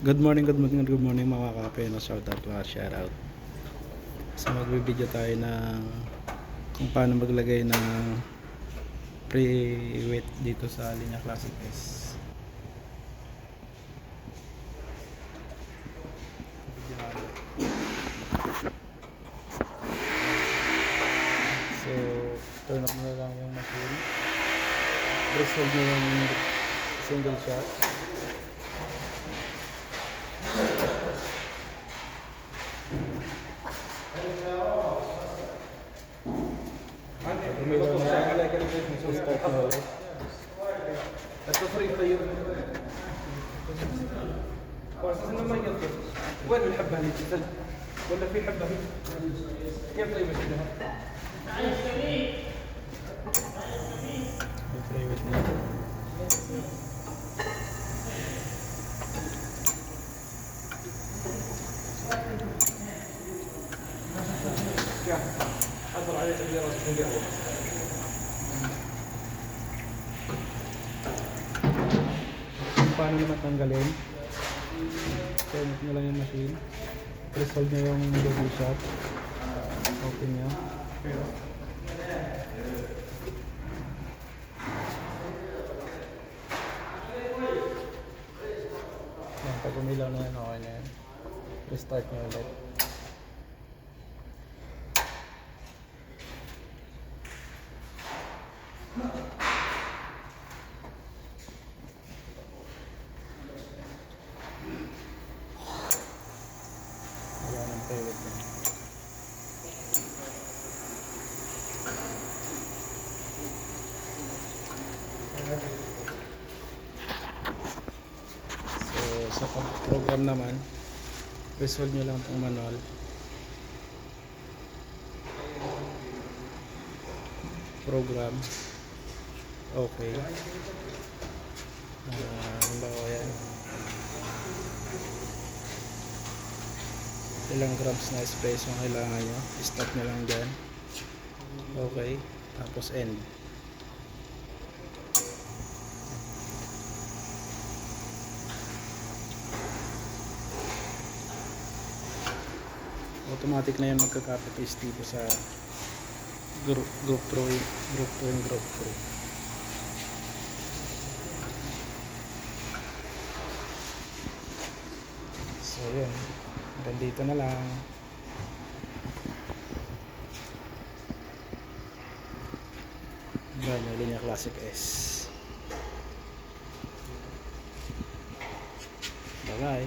Good morning mga kape na shoutout mga shoutout. So magbibideo tayo ng kung paano maglagay ng pre-wet dito sa Linya Classic S. So turn up na lang yung machine. Press hold na yung single shot. Umilaw na start na ulit. وين الحبة اللي تنزل؟ ولا في حبة هي؟ كيف طيب كذا؟ Pre-wet na. حضر عليه تقدير القهوة. Kung paano naman tanggalin, turn off nyo lang yung machine, press hold nyo yung double shot, open nyo, yan, pag umilaw na yan, okay na yan, restart nyo ulit. Yan ang pre-wet nyo. So sa program naman, press hold nyo lang itong manual, program, okay, halimbawa yan, ilang grams na space ang kailangan nyo, stop nyo lang dyan, okay, tapos end. Automatic na yan magka-copy paste dito sa group 2 and group 3. So yun, hanggang dito na lang. Yan yung Linya Classic S. Bye bye.